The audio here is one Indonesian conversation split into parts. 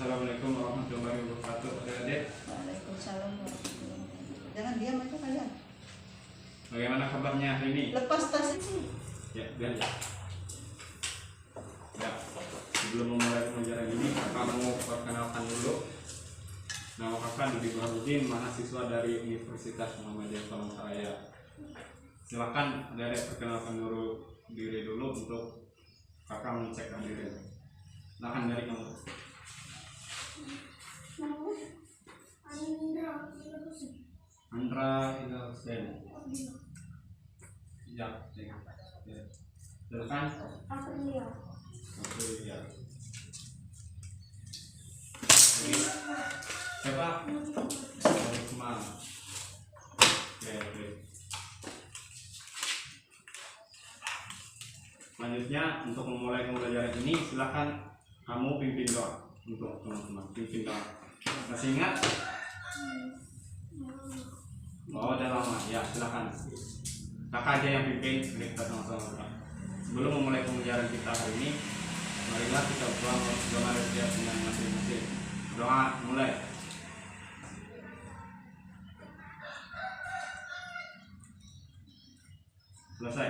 Assalamualaikum warahmatullahi wabarakatuh. Adik-adik, Waalaikumsalam warahmatullahi wabarakatuh. Jangan diam aja kalian. bagaimana kabarnya hari ini? Lepas tas ini. Ya, biar ya. Ya, sebelum memulai pembelajaran ini, kakak mau perkenalkan dulu. Nama kakak Dudi Baharudin, mahasiswa dari Universitas Muhammadiyah Palangkaraya. Silakan adik perkenalkan dulu diri dulu untuk kakak mengecekkan diri. Silakan dari kamu. Andra Ila Hussein. Ya, silakan. Aprilia. Siapa? Usman. Oke. Selanjutnya untuk memulai pembelajaran ini silakan kamu pimpin doa untuk teman-teman. Pimpin doa. Masih ingat? Oh, udah lama. Ya, silakan. Kakak aja yang pimpin, kita sama-sama. Sebelum memulai pembelajaran kita hari ini, marilah kita berdoa dengan masing-masing. Doa mulai. Selesai.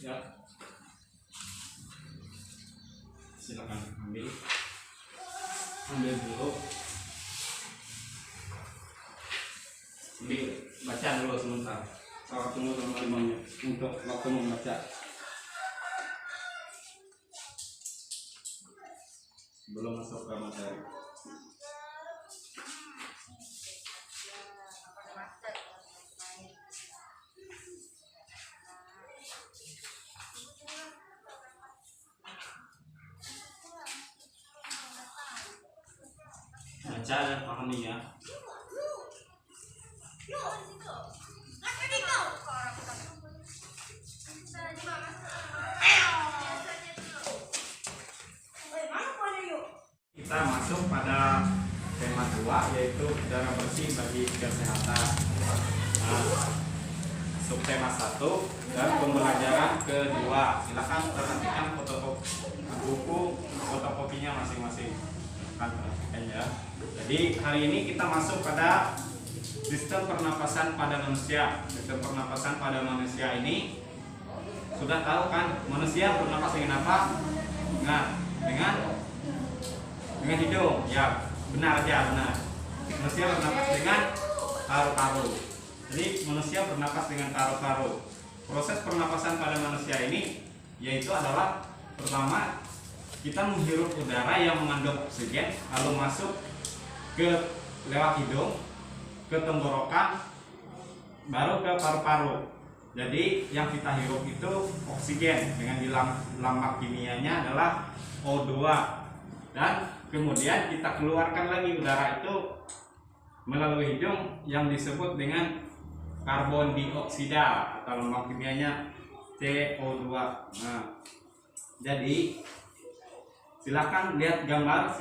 Ya. Silakan ambil dulu. Baca dulu sebentar. Saya tunggu teman-teman untuk waktu membaca. Belum masuk ke materi. Baca dan pahami ya. Kita masuk pada tema 2, yaitu udara bersih bagi kesehatan. Nah, subtema 1 dan pembelajaran kedua. Silakan perhatikan buku fotokopinya masing-masing. Perhatikan ya. Jadi hari ini kita masuk pada sistem pernapasan pada manusia. Sistem pernapasan pada manusia ini sudah tahu kan, manusia bernapas dengan apa? Nah, dengan hidung. Ya, benar aja, benar. Manusia bernapas dengan paru-paru. Jadi manusia bernapas dengan paru-paru. Proses pernapasan pada manusia ini yaitu adalah pertama kita menghirup udara yang mengandung oksigen lalu masuk ke lewat hidung ke tenggorokan baru ke paru-paru. Jadi yang kita hirup itu oksigen dengan di lambang kimianya adalah O2 dan kemudian kita keluarkan lagi udara itu melalui hidung yang disebut dengan karbon dioksida atau lambang kimianya CO2. Nah, jadi silakan lihat gambar,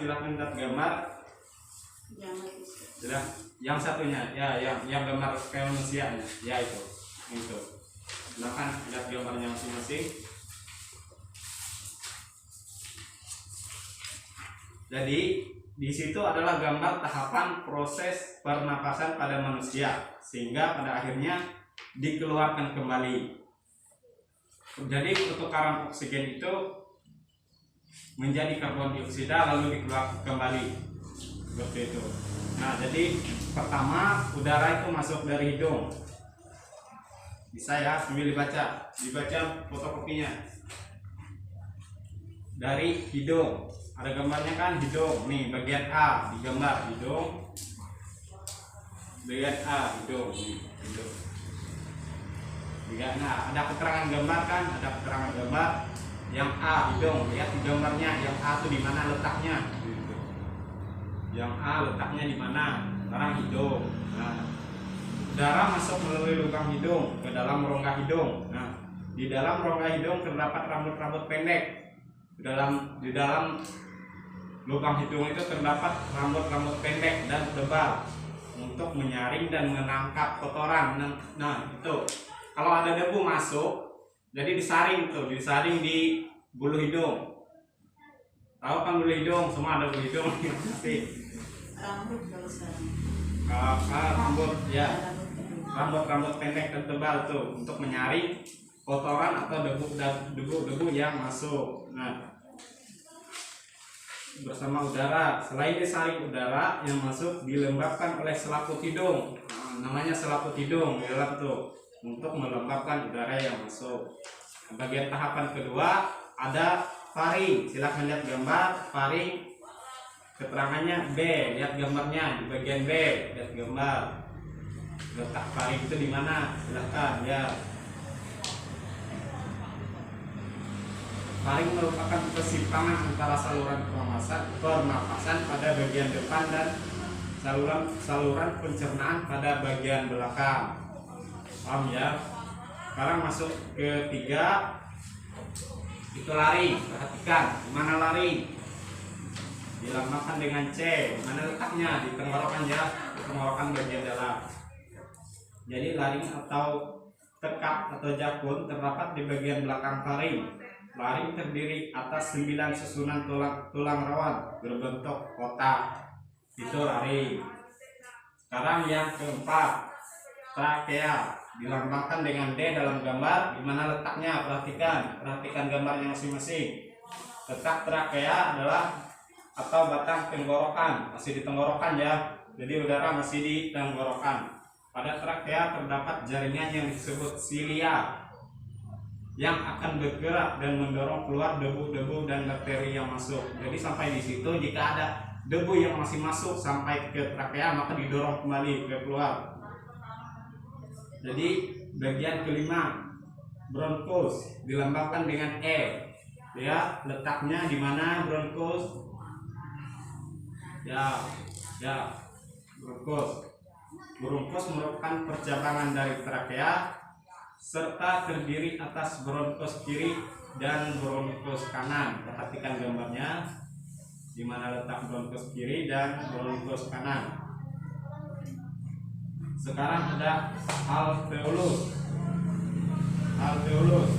yang satunya ya, yang gambar kayak manusianya ya, itu silakan lihat gambarnya masing-masing. Jadi di situ adalah gambar tahapan proses pernapasan pada manusia sehingga pada akhirnya dikeluarkan kembali. Jadi pertukaran oksigen itu menjadi karbon dioksida lalu dikeluarkan kembali seperti itu. Nah, jadi pertama udara itu masuk dari hidung. Bisa ya, sambil dibaca fotokopinya. Dari hidung. Ada gambarnya kan, hidung. Nih bagian A digambar hidung. Bagian A hidung. Hidung. Nah, ada keterangan gambar kan? Ada keterangan gambar. Yang A hidung. Lihat di gambarnya. Yang A itu di mana letaknya? Yang A letaknya di mana? Sekarang hidung. Nah, udara masuk melalui lubang hidung ke dalam rongga hidung. Nah, di dalam rongga hidung terdapat rambut-rambut pendek. Di dalam lubang hidung itu terdapat rambut-rambut pendek dan tebal untuk menyaring dan menangkap kotoran. Nah, itu kalau ada debu masuk, jadi disaring di bulu hidung. Tahu kan bulu hidung, semua ada bulu hidung. Tapi Rambut kalau sekarang. rambut ya, Rambut. rambut pendek dan tebal tuh untuk menyaring kotoran atau debu yang masuk. Nah, bersama udara, selain disaring udara yang masuk dilembabkan oleh selaput hidung. Namanya selaput hidung di dalam tuh untuk melembabkan udara yang masuk. Bagian tahapan kedua ada faring. Silahkan lihat gambar faring. Keterangannya B, lihat gambarnya di bagian B, lihat gambar. Letak faring itu di mana? Silahkan ya. Faring merupakan persimpangan antara saluran pernapasan pada bagian depan dan saluran pencernaan pada bagian belakang. Paham ya? Sekarang masuk ke 3, itu laring. Perhatikan, mana laring? Dilambangkan dengan C. Mana letaknya? Di tenggorokan ya, di tenggorokan bagian dalam. Jadi laring atau tekak atau jakun terdapat di bagian belakang faring. Laring terdiri atas 9 susunan tulang rawan berbentuk kotak. Itu laring. Sekarang yang keempat, trakea. Dilambangkan dengan D dalam gambar. Di mana letaknya? Perhatikan gambarnya masing-masing. Letak trakea adalah atau batang tenggorokan, masih di tenggorokan ya. Jadi udara masih di tenggorokan. Pada trakea terdapat jaringan yang disebut silia yang akan bergerak dan mendorong keluar debu-debu dan bakteri yang masuk. Jadi sampai di situ, jika ada debu yang masih masuk sampai ke trakea maka didorong kembali ke keluar. Jadi bagian kelima, bronkus, dilambangkan dengan E. Ya, letaknya di mana bronkus? Ya, bronkus. Bronkus merupakan percabangan dari trakea serta terdiri atas bronkus kiri dan bronkus kanan. Perhatikan gambarnya, di mana letak bronkus kiri dan bronkus kanan. Sekarang ada alveolus. Alveolus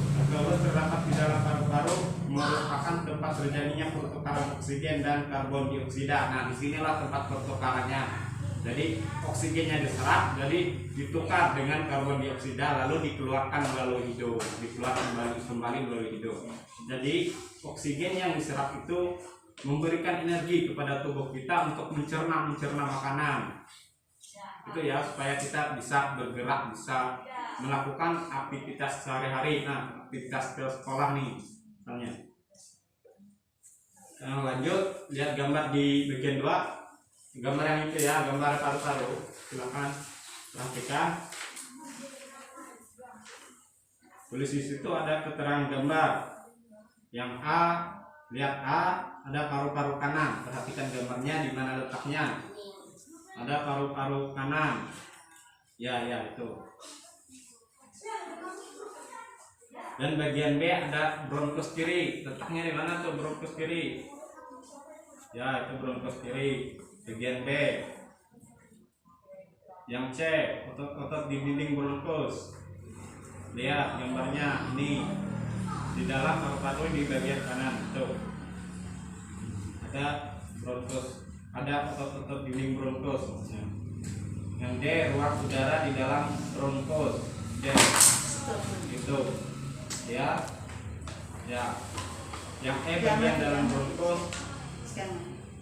terdapat di dalam paru-paru, merupakan tempat terjadinya pertukaran oksigen dan karbon dioksida. Nah, disinilah tempat pertukarannya. Jadi oksigennya diserap, jadi ditukar dengan karbon dioksida, lalu dikeluarkan melalui hidung, kembali melalui hidung. Jadi oksigen yang diserap itu memberikan energi kepada tubuh kita untuk mencerna makanan. Itu ya, supaya kita bisa bergerak, bisa melakukan aktivitas sehari-hari. Nah, aktivitas ke sekolah nih misalnya. Nah, lanjut, lihat gambar di bagian 2. Gambar yang itu ya, gambar paru-paru. Silakan perhatikan. Tulis di situ ada keterangan gambar. Yang A, lihat A, ada paru-paru kanan. Perhatikan gambarnya, di mana letaknya. Ada paru-paru kanan. Ya itu. Dan bagian B ada bronkus kiri. Letaknya di mana tuh bronkus kiri? Ya, itu bronkus kiri. Bagian B. Yang C, otot di dinding bronkus. Lihat gambarnya ini. Di dalam paru-paru di bagian kanan tuh. Ada bronkus, ada otot dinding bronkus. Yang D, ruang udara di dalam bronkus. D. Itu. Ya. Yang E, bagian dalam bronkus.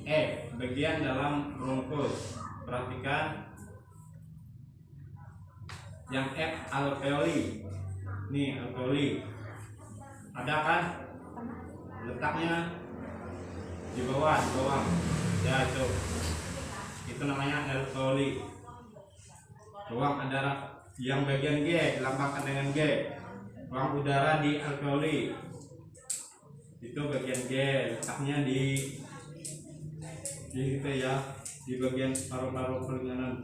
E, bagian dalam bronkus. Perhatikan. Yang F, alveoli. Nih, alveoli. Ada kan? Letaknya di bawah. Ya, itu. Itu namanya alveoli. Ruang udara. Yang bagian G dilambangkan dengan G. Ruang udara di alveoli. Itu bagian G, letaknya di situ ya, di bagian paru-paru paling kanan.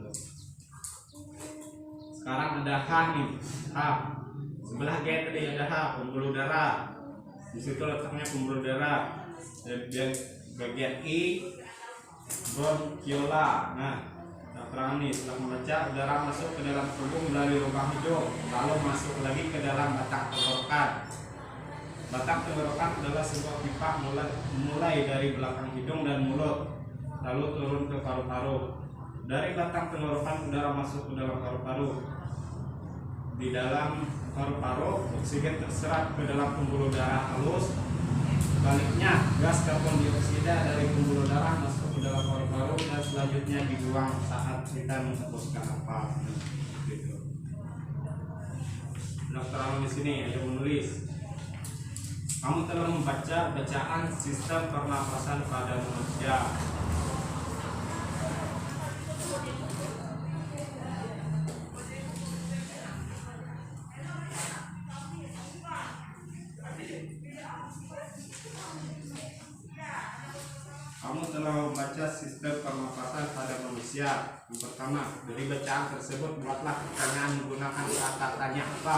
Sekarang ada H nih, H. Sebelah G tadi ada H, pembuluh darah. Di situ letaknya pembuluh darah. Dan bagian I, bronchiola. Nah, terang nih, setelah membaca, udara masuk ke dalam tubuh melalui lubang hidung, lalu masuk lagi ke dalam batang tenggorokan. Batang tenggorokan adalah sebuah pipa mulai dari belakang hidung dan mulut, lalu turun ke paru-paru. Dari batang tenggorokan udara masuk ke dalam paru-paru. Di dalam paru-paru oksigen terserap ke dalam pembuluh darah halus. Sebaliknya, gas karbon dioksida dari pembuluh darah masuk ke dalam paru-paru dan selanjutnya dibuang saat kita menghembuskan napas. Gitu. Dokter di sini ayo menulis. Kamu telah membaca bacaan sistem pernapasan pada manusia. Kamu telah membaca sistem pernapasan pada manusia. Yang pertama, dari bacaan tersebut buatlah pertanyaan menggunakan kata tanya apa,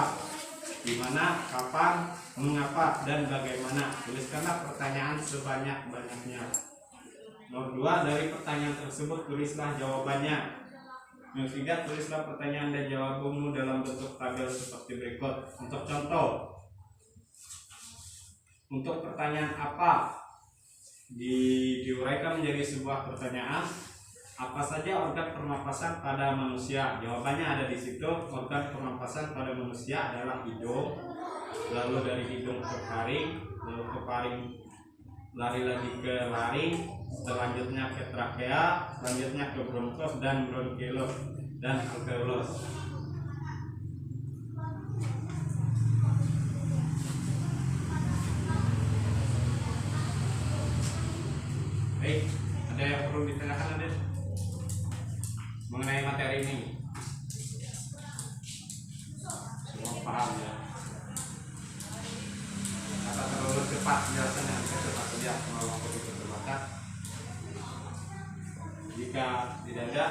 di mana, kapan, mengapa, dan bagaimana. Tuliskanlah pertanyaan sebanyak-banyaknya. Nomor 2, dari pertanyaan tersebut tulislah jawabannya. Nomor 3, tulislah pertanyaan dan jawabanmu dalam bentuk tabel seperti berikut. Untuk contoh, untuk pertanyaan apa diuraikan menjadi sebuah pertanyaan. Apa saja organ pernapasan pada manusia? Jawabannya ada di situ. Organ pernapasan pada manusia adalah hidung, lalu dari hidung ke faring, lalu ke faring lari lagi ke laring, selanjutnya ke trakea, selanjutnya ke bronchus dan bronchioles dan alveolus. Baik, ada yang perlu ditanyakan ada mengenai materi ini? Semua paham ya? Kata terlalu cepat penjelasannya, bisa cepat saja kalau waktu itu terbatas. Jika tidak ada,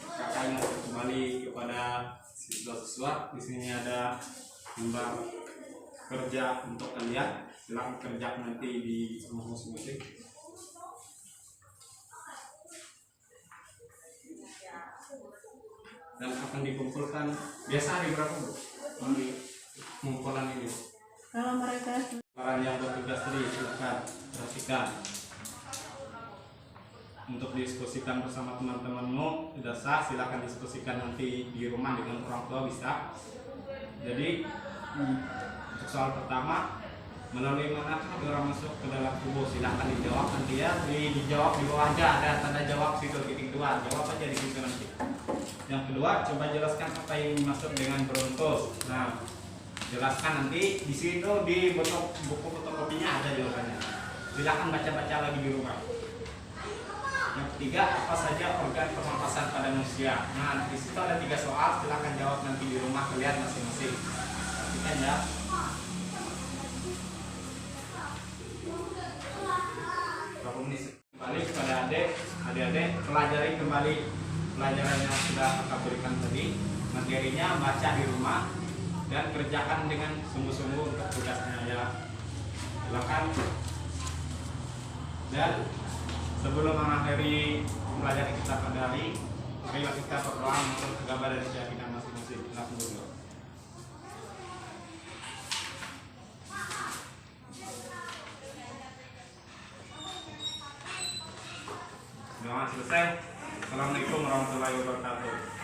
kakak ingat kembali kepada siswa-siswa. Di sini ada lembar kerja untuk kalian. Silakan kerja nanti di rumah masing-masing. Dan akan dikumpulkan biasa hari berapa Bu? Di pengumpulan ini. Kalau mereka Para yang bertugas tadi silakan perhatikan untuk diskusikan bersama teman-temanmu. Sudah sah, silakan diskusikan nanti di rumah dengan orang tua bisa. Jadi untuk soal pertama, melalui manakah orang masuk ke dalam tubuh? Silakan dijawab nanti ya. Dijawab di bawah aja ada tanda jawab situ titik 2. Jawab aja di situ nanti. Yang kedua, coba jelaskan apa yang dimaksud dengan bronchus. Nah, jelaskan nanti di situ di buku fotokopinya ada jawabannya. Silakan baca-baca lagi di rumah. Yang ketiga, apa saja organ pernapasan pada manusia? Nah, di situ ada 3 soal. Silakan jawab nanti di rumah kalian masing-masing. Perhatikan ya. Kembali kepada adik-adik pelajari kembali pelajaran yang sudah kakak berikan tadi. Materinya baca di rumah dan kerjakan dengan sungguh-sungguh untuk tugasnya ya. Silakan. Dan sebelum mengakhiri pelajaran kita pada hari, marilah kita berdoa menurut agama dan keyakinan masing-masing. Silakan dulu. Doa selesai. Assalamualaikum warahmatullahi wabarakatuh.